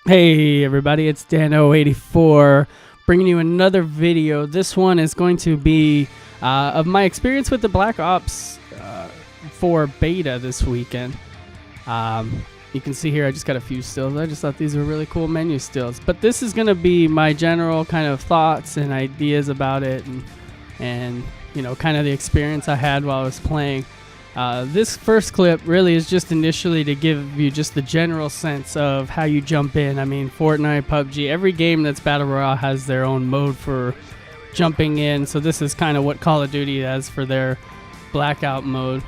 Hey everybody, it's Dan084 bringing you another video. This one is going to be of my experience with the Black Ops 4 beta this weekend. You can see here I just got a few stills. I just thought these were really cool menu stills. But this is going to be my general kind of thoughts and ideas about it and you know, kind of the experience I had while I was playing. This first clip really is just initially to give you just the general sense of how you jump in. I mean, Fortnite, PUBG, every game that's Battle Royale has their own mode for jumping in. So this is kind of what Call of Duty has for their blackout mode.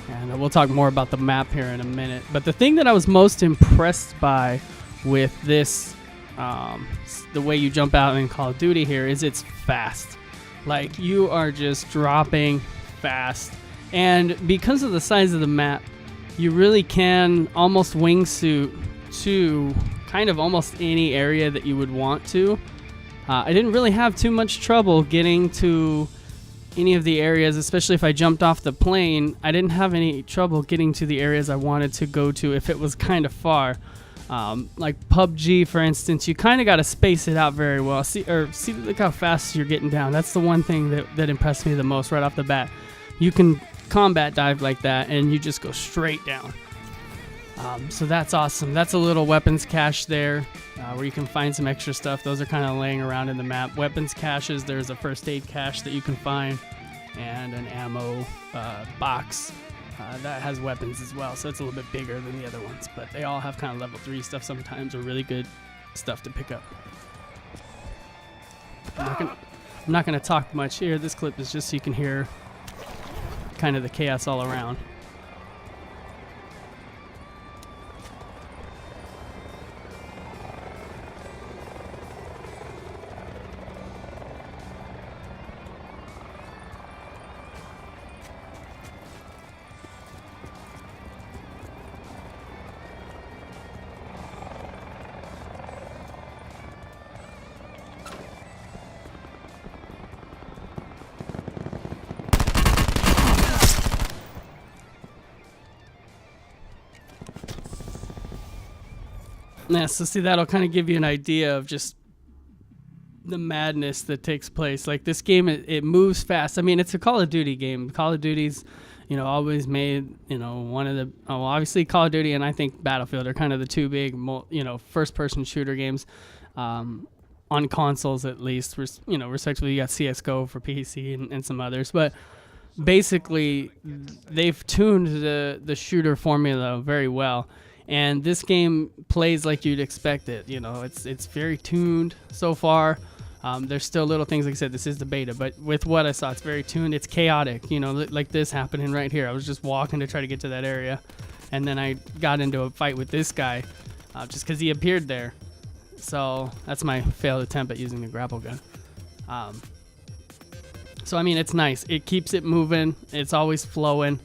And we'll talk more about the map here in a minute. But the thing that I was most impressed by with this, the way you jump out in Call of Duty here, is it's fast. Like, you are just dropping fast. And because of the size of the map, you really can almost wingsuit to kind of almost any area that you would want to. I didn't really have too much trouble getting to any of the areas, especially if I jumped off the plane. I didn't have any trouble getting to the areas I wanted to go to if it was kind of far. Like PUBG, for instance, you kind of got to space it out very well. See, look how fast you're getting down. That's the one thing that impressed me the most right off the bat. You can combat dive like that and you just go straight down. So that's awesome. That's a little weapons cache there where you can find some extra stuff. Those are kind of laying around in the map. Weapons caches, there's a first aid cache that you can find and an ammo box that has weapons as well. So it's a little bit bigger than the other ones, but they all have kind of level 3 stuff sometimes, or really good stuff to pick up. I'm not gonna talk much here. This clip is just so you can hear kind of the chaos all around. Yeah, so see, that'll kind of give you an idea of just the madness that takes place. Like, this game, it moves fast. I mean, it's a Call of Duty game. Call of Duty's, you know, always made, you know, one of the, obviously Call of Duty and I think Battlefield are kind of the two big, you know, first-person shooter games on consoles at least. You know, respectively, you got CSGO for PC and some others. But basically, they've tuned the shooter formula very well. And this game plays like you'd expect it. You know, it's very tuned so far. There's still little things, like I said, this is the beta, but with what I saw, it's very tuned. It's chaotic, you know, like this happening right here. I was just walking to try to get to that area, and then I got into a fight with this guy just because he appeared there. So that's my failed attempt at using the grapple gun. So, I mean, it's nice. It keeps it moving. It's always flowing.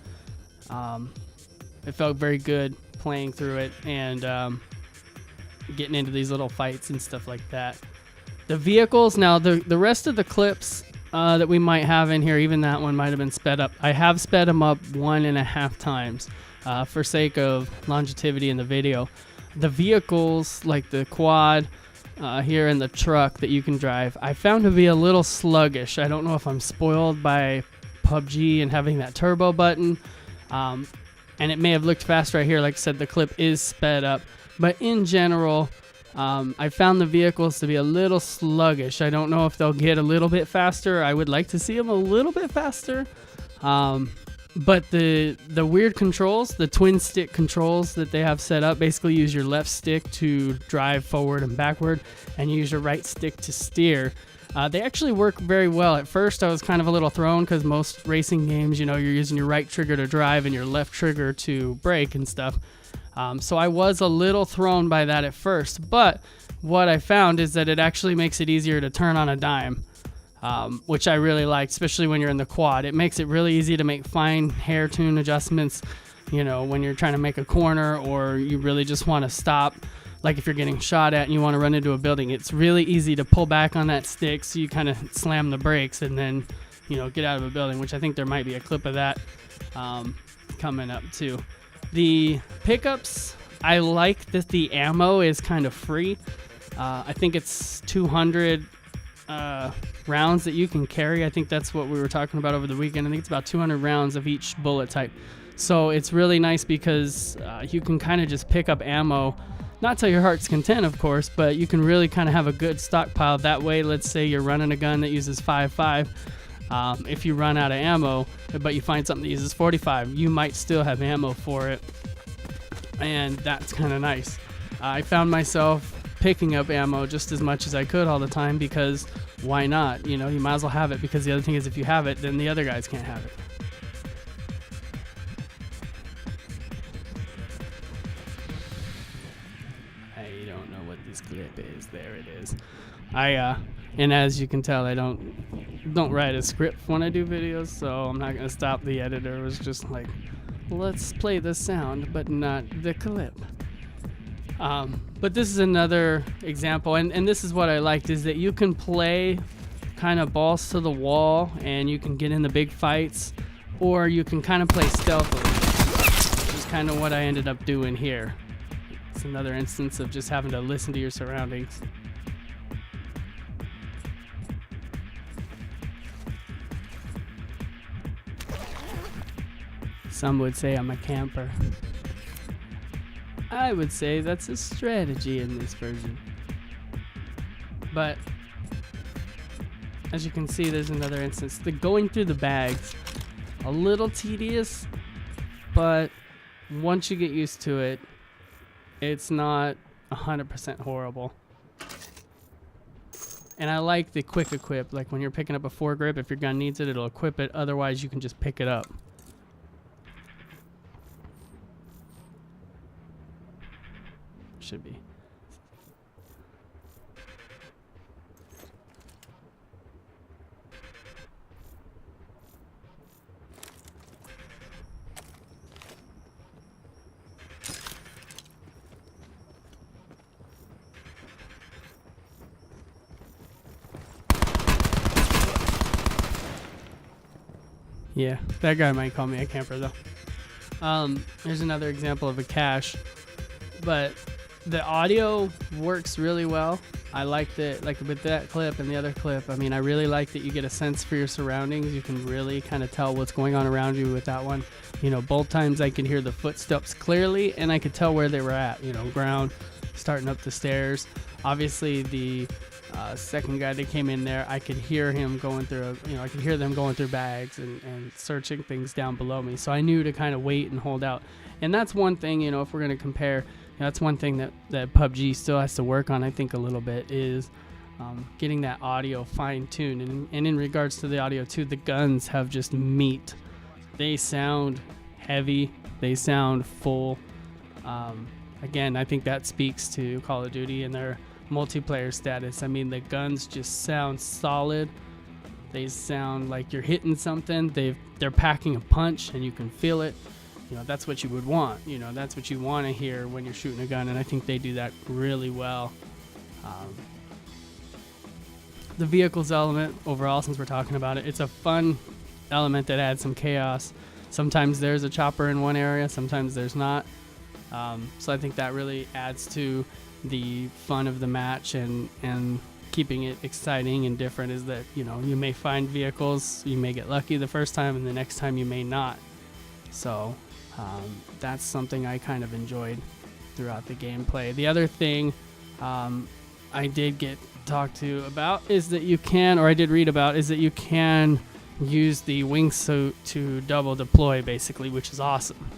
It felt very good playing through it and getting into these little fights and stuff like that. The vehicles, now the rest of the clips that we might have in here, even that one might have been sped up. I have sped them up 1.5 times for sake of longevity in the video. The vehicles, like the quad here and the truck that you can drive, I found to be a little sluggish. I don't know if I'm spoiled by PUBG and having that turbo button. And it may have looked fast right here. Like I said, the clip is sped up. But in general, I found the vehicles to be a little sluggish. I don't know if they'll get a little bit faster. I would like to see them a little bit faster. But the weird controls, the twin stick controls that they have set up, basically use your left stick to drive forward and backward, and you use your right stick to steer. They actually work very well. At first, I was kind of a little thrown because most racing games, you know, you're using your right trigger to drive and your left trigger to brake and stuff. So I was a little thrown by that at first. But what I found is that it actually makes it easier to turn on a dime, which I really liked, especially when you're in the quad. It makes it really easy to make fine hair tune adjustments, you know, when you're trying to make a corner or you really just want to stop. Like if you're getting shot at and you want to run into a building, it's really easy to pull back on that stick so you kind of slam the brakes and then, you know, get out of a building, which I think there might be a clip of that coming up too. The pickups, I like that the ammo is kind of free. I think it's 200 rounds that you can carry. I think that's what we were talking about over the weekend. I think it's about 200 rounds of each bullet type. So it's really nice because you can kind of just pick up ammo, not till your heart's content, of course, but you can really kind of have a good stockpile. That way, let's say you're running a gun that uses 5.5. If you run out of ammo, but you find something that uses 45, you might still have ammo for it. And that's kind of nice. I found myself picking up ammo just as much as I could all the time because why not? You know, you might as well have it, because the other thing is if you have it, then the other guys can't have it. I don't know what this clip is. There it is. And as you can tell, I don't write a script when I do videos, so I'm not gonna stop. The editor was just like, let's play the sound, but not the clip. But this is another example, and this is what I liked, is that you can play kind of balls to the wall, and you can get in the big fights, or you can kind of play stealthily, which is kind of what I ended up doing here. It's another instance of just having to listen to your surroundings. Some would say I'm a camper. I would say that's a strategy in this version. But as you can see, there's another instance. The going through the bags, a little tedious, but once you get used to it, it's not 100% horrible. And I like the quick equip. Like when you're picking up a foregrip, if your gun needs it, it'll equip it. Otherwise, you can just pick it up. Should be. Yeah, that guy might call me a camper though. Here's another example of a cache, but the audio works really well. I liked it, like with that clip and the other clip. I mean, I really like that you get a sense for your surroundings. You can really kind of tell what's going on around you with that one. You know, both times I could hear the footsteps clearly, and I could tell where they were at. You know, ground, starting up the stairs. Obviously, the second guy that came in there, I could hear him going through, I could hear them going through bags and searching things down below me. So I knew to kind of wait and hold out. And that's one thing, if we're going to compare, that's one thing that PUBG still has to work on, I think, a little bit, is getting that audio fine-tuned. And in regards to the audio, too, the guns have just meat. They sound heavy. They sound full. Again, I think that speaks to Call of Duty and their multiplayer status. I mean, the guns just sound solid. They sound like you're hitting something. They're packing a punch, and you can feel it. That's what you would want. That's what you want to hear when you're shooting a gun, and I think they do that really well. The vehicles element overall, since we're talking about it, it's a fun element that adds some chaos. Sometimes there's a chopper in one area, sometimes there's not. So I think that really adds to the fun of the match and keeping it exciting and different, is that you may find vehicles, you may get lucky the first time, and the next time you may not. So that's something I kind of enjoyed throughout the gameplay. The other thing I did get talked to about is that you can, or I did read about, is that you can use the wingsuit to double deploy, basically, which is awesome.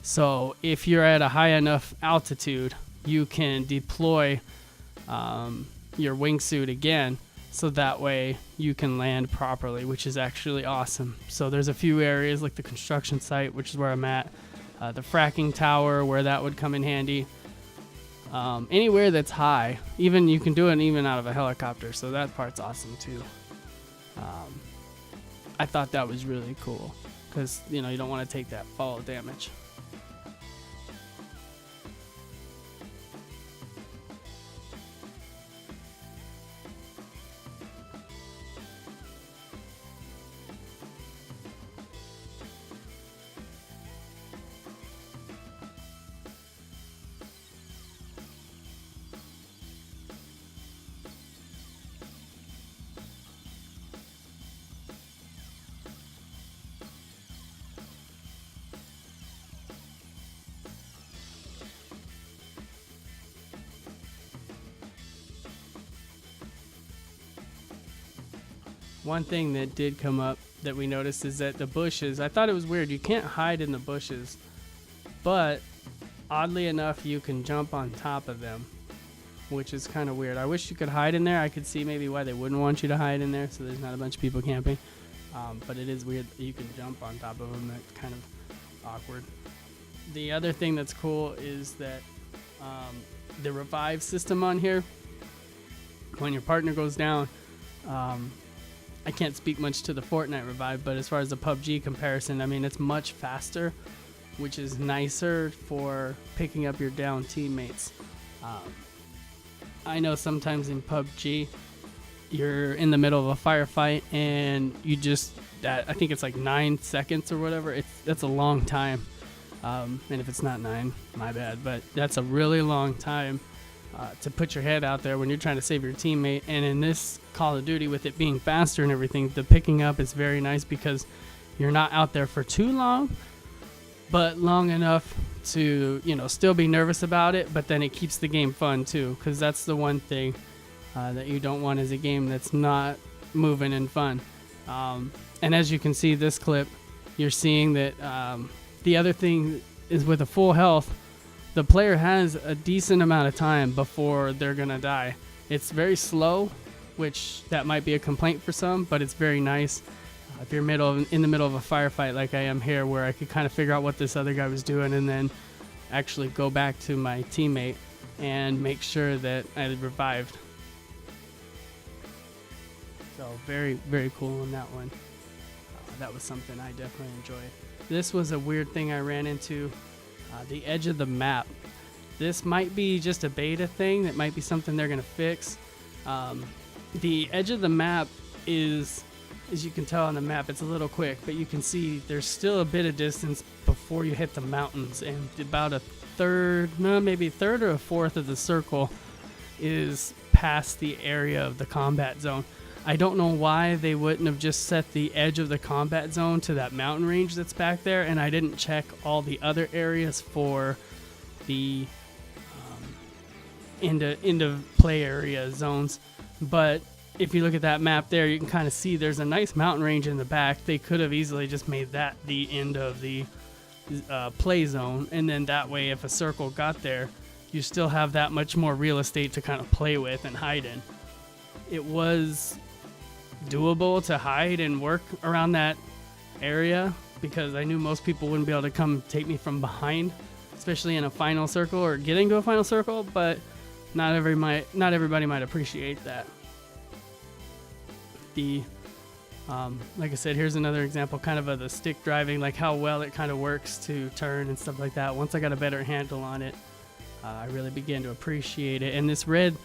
So if you're at a high enough altitude, you can deploy your wingsuit again, so that way you can land properly, which is actually awesome. So there's a few areas like the construction site, which is where I'm at, the fracking tower, where that would come in handy. Anywhere that's high, even you can do it even out of a helicopter, so that part's awesome too. I thought that was really cool because you don't want to take that fall damage. One thing that did come up that we noticed is that the bushes, I thought it was weird. You can't hide in the bushes, but oddly enough, you can jump on top of them, which is kind of weird. I wish you could hide in there. I could see maybe why they wouldn't want you to hide in there, so there's not a bunch of people camping. But it is weird that you can jump on top of them. That's kind of awkward. The other thing that's cool is that the revive system on here, when your partner goes down, I can't speak much to the Fortnite revive, but as far as the PUBG comparison, I mean, it's much faster, which is nicer for picking up your down teammates. I know sometimes in PUBG, you're in the middle of a firefight and you just, I think it's like 9 seconds or whatever. That's a long time. And if it's not 9, my bad, but that's a really long time to put your head out there when you're trying to save your teammate. And in this Call of Duty, with it being faster and everything, the picking up is very nice because you're not out there for too long, but long enough to, still be nervous about it, but then it keeps the game fun too, because that's the one thing that you don't want is a game that's not moving and fun. And as you can see this clip, you're seeing that the other thing is with a full health, the player has a decent amount of time before they're gonna die. It's very slow, which that might be a complaint for some, but it's very nice. If you're in the middle of a firefight like I am here, where I could kind of figure out what this other guy was doing and then actually go back to my teammate and make sure that I revived. So very, very cool on that one. That was something I definitely enjoyed. This was a weird thing I ran into. The edge of the map. This might be just a beta thing. That might be something they're going to fix. The edge of the map is, as you can tell on the map, it's a little quick, but you can see there's still a bit of distance before you hit the mountains, and about maybe a third or a fourth of the circle is past the area of the combat zone. I don't know why they wouldn't have just set the edge of the combat zone to that mountain range that's back there, and I didn't check all the other areas for the into play area zones. But if you look at that map there, you can kind of see there's a nice mountain range in the back. They could have easily just made that the end of the play zone, and then that way if a circle got there, you still have that much more real estate to kind of play with and hide in. It was doable to hide and work around that area because I knew most people wouldn't be able to come take me from behind, especially in a final circle or getting to a final circle, but not everybody might appreciate that. Like I said, here's another example kind of the stick driving, like how well it kind of works to turn and stuff like that. Once I got a better handle on it, I really began to appreciate it. And this red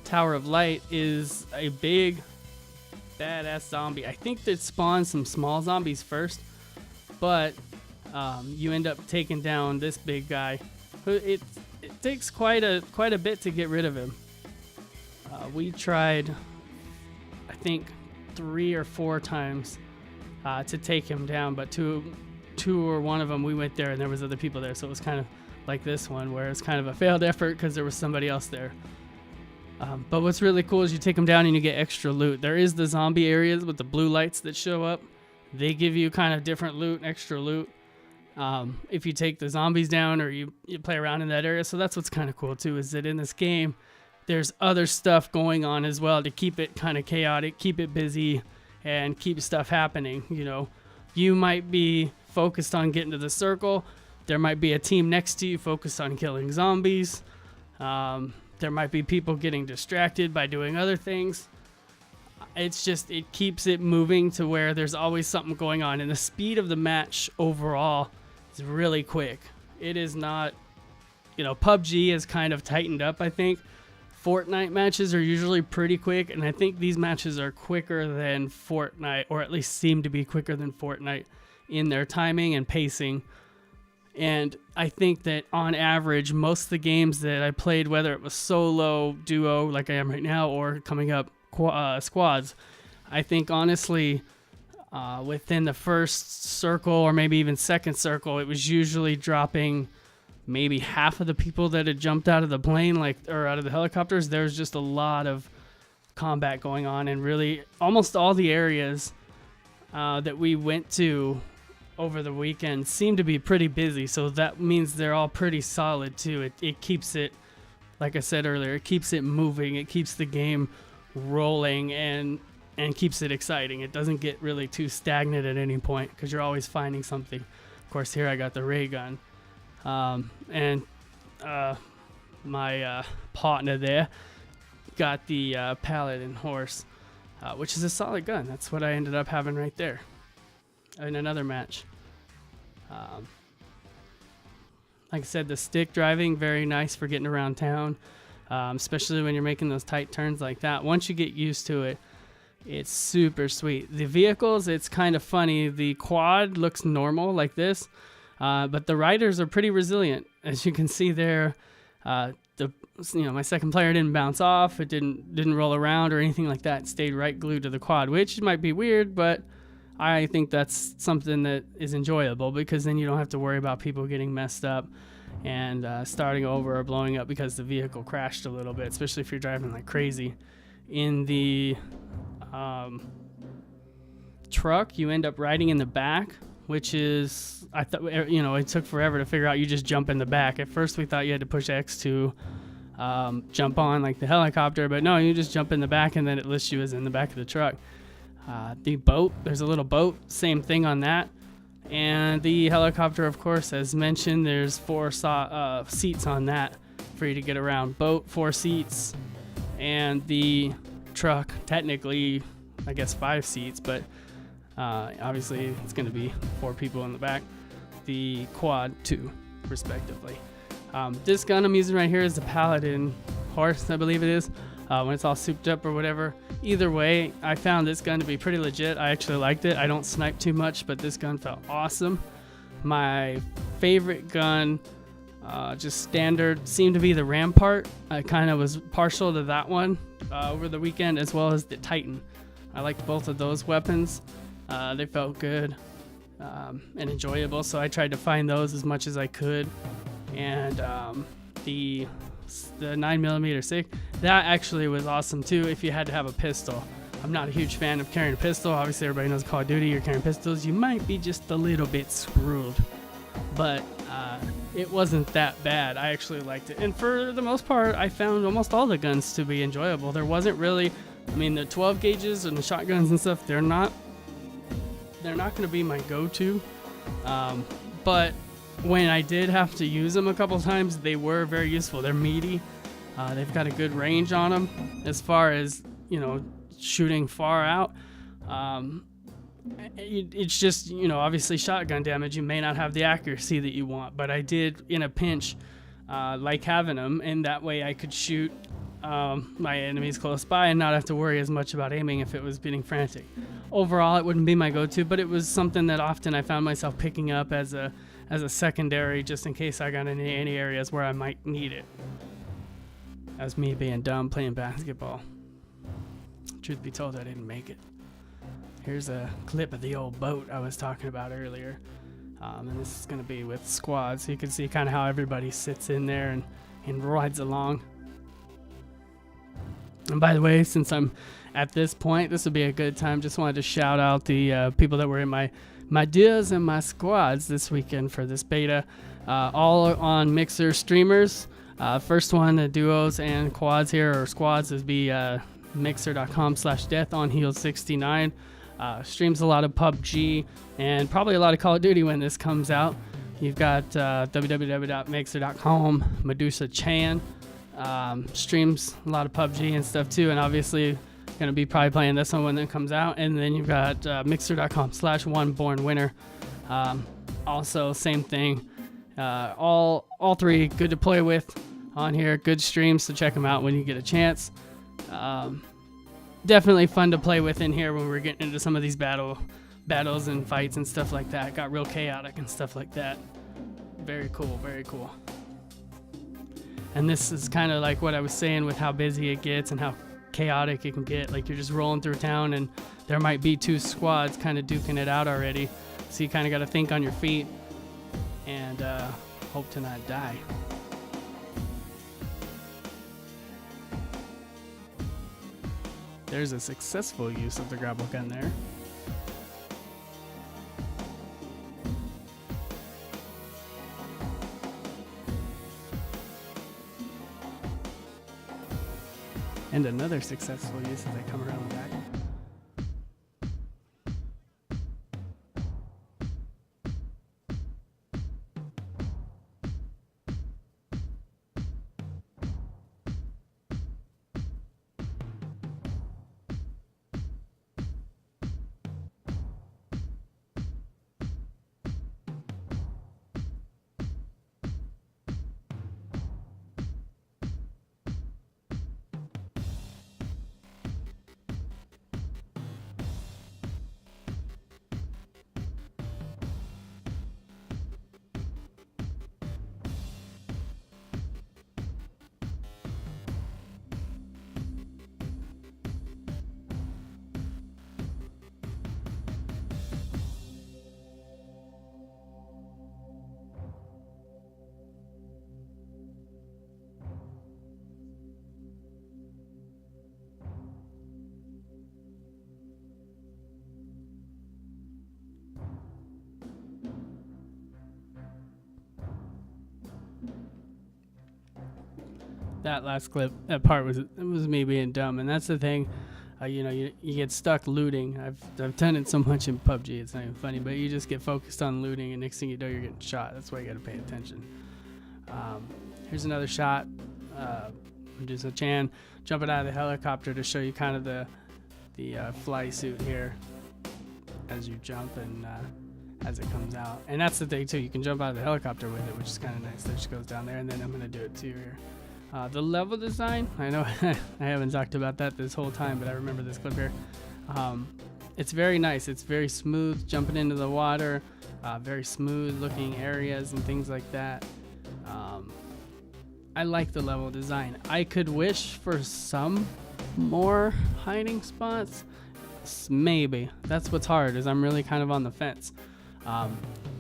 Tower of Light is a big badass zombie. I think that spawns some small zombies first, but you end up taking down this big guy. It takes quite a bit to get rid of him. We tried, I think, 3 or 4 times to take him down, but two or one of them we went there and there was other people there, so it was kind of like this one where it's kind of a failed effort because there was somebody else there. But what's really cool is you take them down and you get extra loot. There is the zombie areas with the blue lights that show up. They give you kind of different loot, extra loot, if you take the zombies down or you play around in that area. So that's what's kind of cool too, is that in this game there's other stuff going on as well to keep it kind of chaotic, keep it busy, and keep stuff happening. You might be focused on getting to the circle. There might be a team next to you focused on killing zombies. There might be people getting distracted by doing other things. It keeps it moving to where there's always something going on. And the speed of the match overall is really quick. It is not, PUBG has kind of tightened up, I think. Fortnite matches are usually pretty quick, and I think these matches are quicker than Fortnite, or at least seem to be quicker than Fortnite in their timing and pacing. And I think that on average, most of the games that I played, whether it was solo, duo, like I am right now, or coming up squads, I think honestly, within the first circle or maybe even second circle, it was usually dropping maybe half of the people that had jumped out of the plane, or out of the helicopters. There's just a lot of combat going on, and really almost all the areas that we went to over the weekend seem to be pretty busy, so that means they're all pretty solid too. It keeps it, like I said earlier, it keeps it moving, it keeps the game rolling, and keeps it exciting. It doesn't get really too stagnant at any point because you're always finding something. Of course, here I got the ray gun, and my partner there got the Paladin horse, which is a solid gun. That's what I ended up having right there in another match. Like I said, the stick driving, very nice for getting around town, especially when you're making those tight turns like that. Once you get used to it, it's super sweet. The vehicles, it's kind of funny. The quad looks normal like this, but the riders are pretty resilient. As you can see there, my second player didn't bounce off. It didn't roll around or anything like that. It stayed right glued to the quad, which might be weird, but I think that's something that is enjoyable because then you don't have to worry about people getting messed up and starting over or blowing up because the vehicle crashed a little bit, especially if you're driving like crazy. In the truck, you end up riding in the back, which is, I thought, it took forever to figure out. You just jump in the back. At first we thought you had to push X to jump on like the helicopter, but no, you just jump in the back and then it lists you as in the back of the truck. The boat, there's a little boat, same thing on that. And the helicopter, of course, as mentioned, there's 4 seats on that for you to get around. Boat, 4 seats, and the truck, technically, I guess 5 seats, but obviously it's going to be 4 people in the back. The quad, 2, respectively. This gun I'm using right here is the Paladin horse, I believe it is, when it's all souped up or whatever. Either way, I found this gun to be pretty legit. I actually liked it. I don't snipe too much, but this gun felt awesome. My favorite gun, just standard, seemed to be the Rampart. I kind of was partial to that one over the weekend, as well as the Titan. I liked both of those weapons. They felt good and enjoyable, so I tried to find those as much as I could. And the 9mm SIG, that actually was awesome too if you had to have a pistol. I'm not a huge fan of carrying a pistol. Obviously everybody knows Call of Duty, you're carrying pistols, you might be just a little bit screwed, but it wasn't that bad. I actually liked it, and for the most part I found almost all the guns to be enjoyable. There wasn't really, the 12 gauges and the shotguns and stuff, they're not going to be my go-to, but when I did have to use them a couple times, they were very useful. They're meaty. They've got a good range on them as far as, shooting far out. It's just, obviously shotgun damage. You may not have the accuracy that you want, but I did, in a pinch, like having them, and that way I could shoot my enemies close by and not have to worry as much about aiming if it was getting frantic. Overall, it wouldn't be my go-to, but it was something that often I found myself picking up as a secondary, just in case I got in any areas where I might need it. As me being dumb playing basketball. Truth be told, I didn't make it. Here's a clip of the old boat I was talking about earlier. And this is going to be with squad, so you can see kind of how everybody sits in there and rides along. And by the way, since I'm at this point, this would be a good time. Just wanted to shout out the people that were in my duos and my squads this weekend for this beta, all on Mixer streamers. First one, the duos and quads here, or squads, is be mixer.com/deathonheels69. Streams a lot of PUBG and probably a lot of Call of Duty when this comes out. You've got www.mixer.com, Medusa Chan, streams a lot of PUBG and stuff too, and obviously going to be probably playing this one when it comes out. And then you've got mixer.com/onebornwinner. Also, same thing. All 3 good to play with on here. Good streams, so check them out when you get a chance. Definitely fun to play with in here when we're getting into some of these battles and fights and stuff like that. Got real chaotic and stuff like that. Very cool, very cool. And this is kind of like what I was saying with how busy it gets and how chaotic it can get. Like, you're just rolling through town and there might be 2 squads kind of duking it out already. So you kind of got to think on your feet and hope to not die. There's a successful use of the grapple gun there. And another successful use as I come around the back. That last clip, that part was me being dumb, and that's the thing. You get stuck looting. I've done it so much in PUBG, it's not even funny, but you just get focused on looting, and next thing you know, you're getting shot. That's why you got to pay attention. Here's another shot. Just a Chan jumping out of the helicopter to show you kind of the fly suit here as you jump and as it comes out. And that's the thing too. You can jump out of the helicopter with it, which is kind of nice. That just goes down there, and then I'm gonna do it too here. The level design, I know I haven't talked about that this whole time, but I remember this clip here. It's very nice. It's very smooth jumping into the water, very smooth looking areas and things like that. I like the level design. I could wish for some more hiding spots. Maybe. That's what's hard, is I'm really kind of on the fence.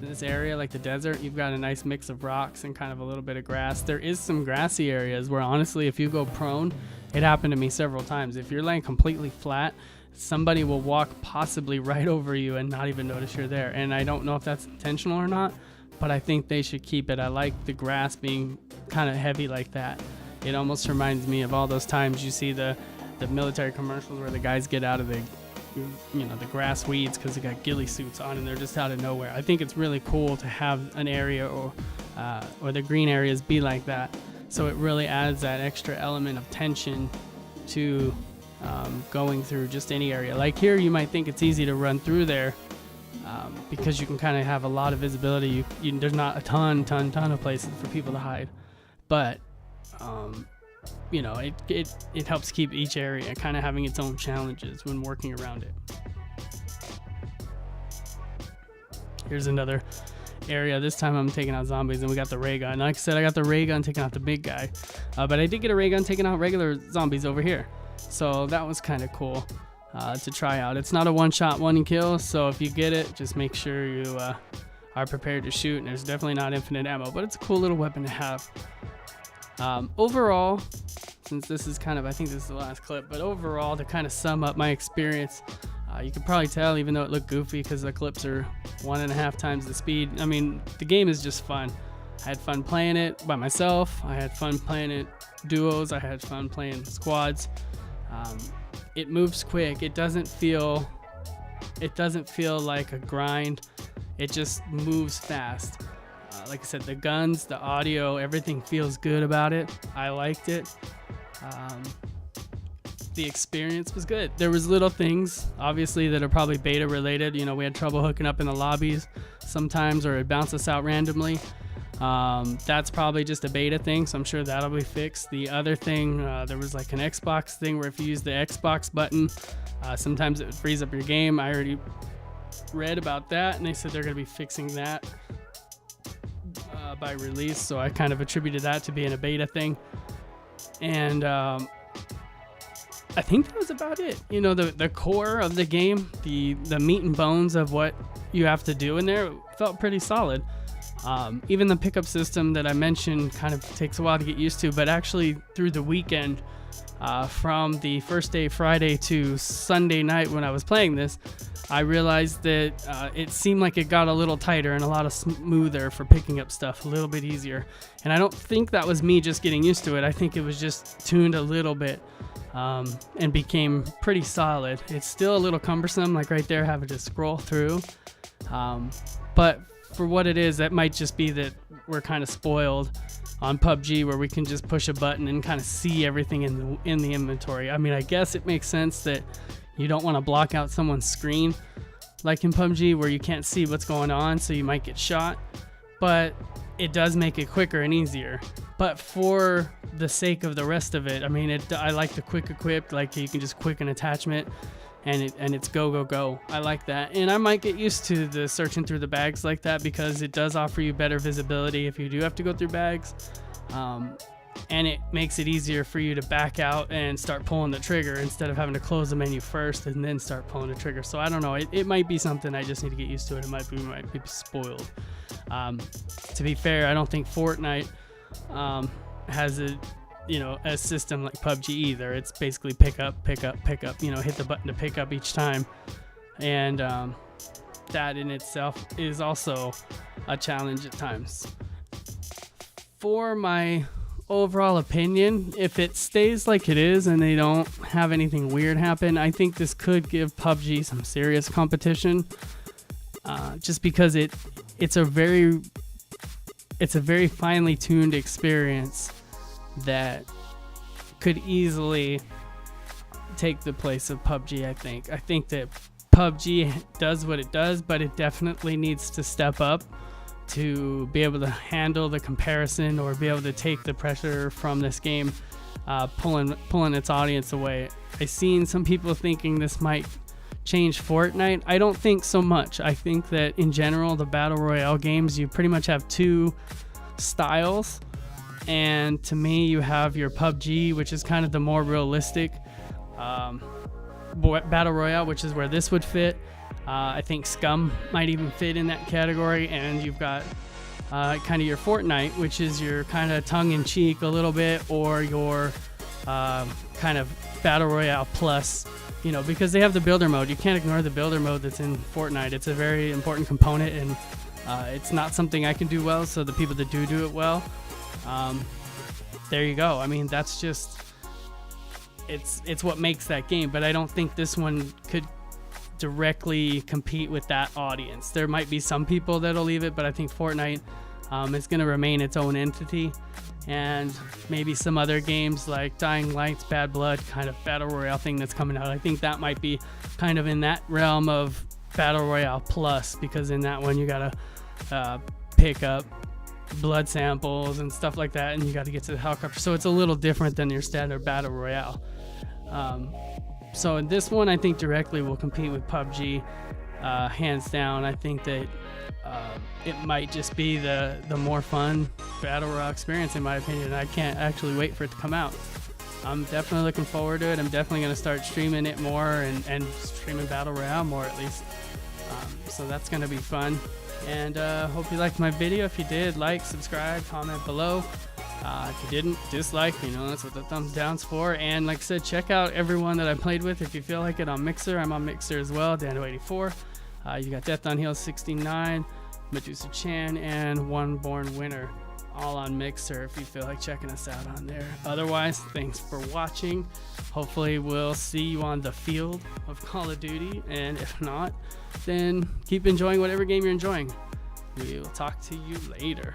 This area, like the desert, you've got a nice mix of rocks and kind of a little bit of grass. There is some grassy areas where honestly, if you go prone, it happened to me several times. If you're laying completely flat, somebody will walk possibly right over you and not even notice you're there. And I don't know if that's intentional or not, but I think they should keep it. I like the grass being kind of heavy like that. It almost reminds me of all those times you see the military commercials where the guys get out of the grass weeds because they got ghillie suits on and they're just out of nowhere. I think it's really cool to have an area or the green areas be like that. So it really adds that extra element of tension to going through just any area. Like here, you might think it's easy to run through there because you can kind of have a lot of visibility. There's not a ton of places for people to hide, but it helps keep each area kind of having its own challenges when working around it. Here's another area. This time I'm taking out zombies, and we got the ray gun. Like I said, I got the ray gun taking out the big guy, but I did get a ray gun taking out regular zombies over here, so that was kind of cool to try out. It's not a one-shot, one-kill, so if you get it, just make sure you are prepared to shoot, and there's definitely not infinite ammo, but it's a cool little weapon to have. Overall, since this is I think this is the last clip, but overall, to kind of sum up my experience, you can probably tell, even though it looked goofy because the clips are 1.5 times the speed. I mean, the game is just fun. I had fun playing it by myself. I had fun playing it duos. I had fun playing squads. It moves quick. It doesn't feel like a grind. It just moves fast. Like I said, the guns, the audio, everything feels good about it. I liked it. The experience was good. There was little things, obviously, that are probably beta related. We had trouble hooking up in the lobbies sometimes, or it bounced us out randomly. That's probably just a beta thing, so I'm sure that'll be fixed. The other thing, there was like an Xbox thing where if you use the Xbox button, sometimes it would freeze up your game. I already read about that, and they said they're going to be fixing that by release, so I kind of attributed that to being a beta thing. And I think that was about it. The core of the game, the meat and bones of what you have to do in there felt pretty solid. Even the pickup system that I mentioned kind of takes a while to get used to, but actually through the weekend, from the first day, Friday, to Sunday night when I was playing this, I realized that it seemed like it got a little tighter and a lot of smoother for picking up stuff, a little bit easier. And I don't think that was me just getting used to it. I think it was just tuned a little bit and became pretty solid. It's still a little cumbersome, like right there, having to scroll through. But for what it is, that might just be that we're kind of spoiled on PUBG, where we can just push a button and kind of see everything in the inventory. I mean, I guess it makes sense that you don't want to block out someone's screen like in PUBG, where you can't see what's going on, so you might get shot. But it does make it quicker and easier. But for the sake of the rest of it, I mean, I like the quick equip, like you can just quick an attachment and it's go. I like that. And I might get used to the searching through the bags like that, because it does offer you better visibility if you do have to go through bags. And it makes it easier for you to back out and start pulling the trigger instead of having to close the menu first and then start pulling the trigger. So I don't know, it might be something I just need to get used to. It might be spoiled. To be fair, I don't think Fortnite has a system like PUBG either. It's basically pick up, hit the button to pick up each time. And that in itself is also a challenge at times. For my overall opinion, if it stays like it is and they don't have anything weird happen, I think this could give PUBG some serious competition. Just because it's a very finely tuned experience that could easily take the place of PUBG. I think that PUBG does what it does, but it definitely needs to step up to be able to handle the comparison or be able to take the pressure from this game, pulling its audience away. I've seen some people thinking this might change Fortnite. I don't think so much. I think that in general, the Battle Royale games, you pretty much have two styles. And to me, you have your PUBG, which is kind of the more realistic Battle Royale, which is where this would fit. I think Scum might even fit in that category. And you've got kind of your Fortnite, which is your kind of tongue-in-cheek a little bit, or your kind of Battle Royale plus, because they have the builder mode. You can't ignore the builder mode that's in Fortnite. It's a very important component, and it's not something I can do well, so the people that do it well, there you go. I mean, that's just, it's what makes that game. But I don't think this one could directly compete with that audience. There might be some people that'll leave it, but I think Fortnite is going to remain its own entity. And maybe some other games like Dying Light's Bad Blood kind of Battle Royale thing that's coming out, I think that might be kind of in that realm of Battle Royale plus, because in that one you gotta pick up blood samples and stuff like that, and you got to get to the helicopter. So it's a little different than your standard Battle Royale. So in this one, I think directly will compete with PUBG, hands down. I think that it might just be the more fun Battle Royale experience, in my opinion. I can't actually wait for it to come out. I'm definitely looking forward to it. I'm definitely going to start streaming it more and streaming Battle Royale more, at least. So that's going to be fun. And hope you liked my video. If you did, like, subscribe, comment below. If you didn't, dislike. That's what the thumbs down's for. And like I said, check out everyone that I played with if you feel like it on Mixer. I'm on Mixer as well, Dano84. You got Death on Heels 69, Medusa Chan, and One Born Winner, all on Mixer if you feel like checking us out on there. Otherwise, thanks for watching. Hopefully we'll see you on the field of Call of Duty, and if not, then keep enjoying whatever game you're enjoying. We'll talk to you later.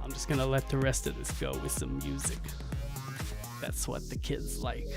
I'm just gonna let the rest of this go with some music. That's what the kids like.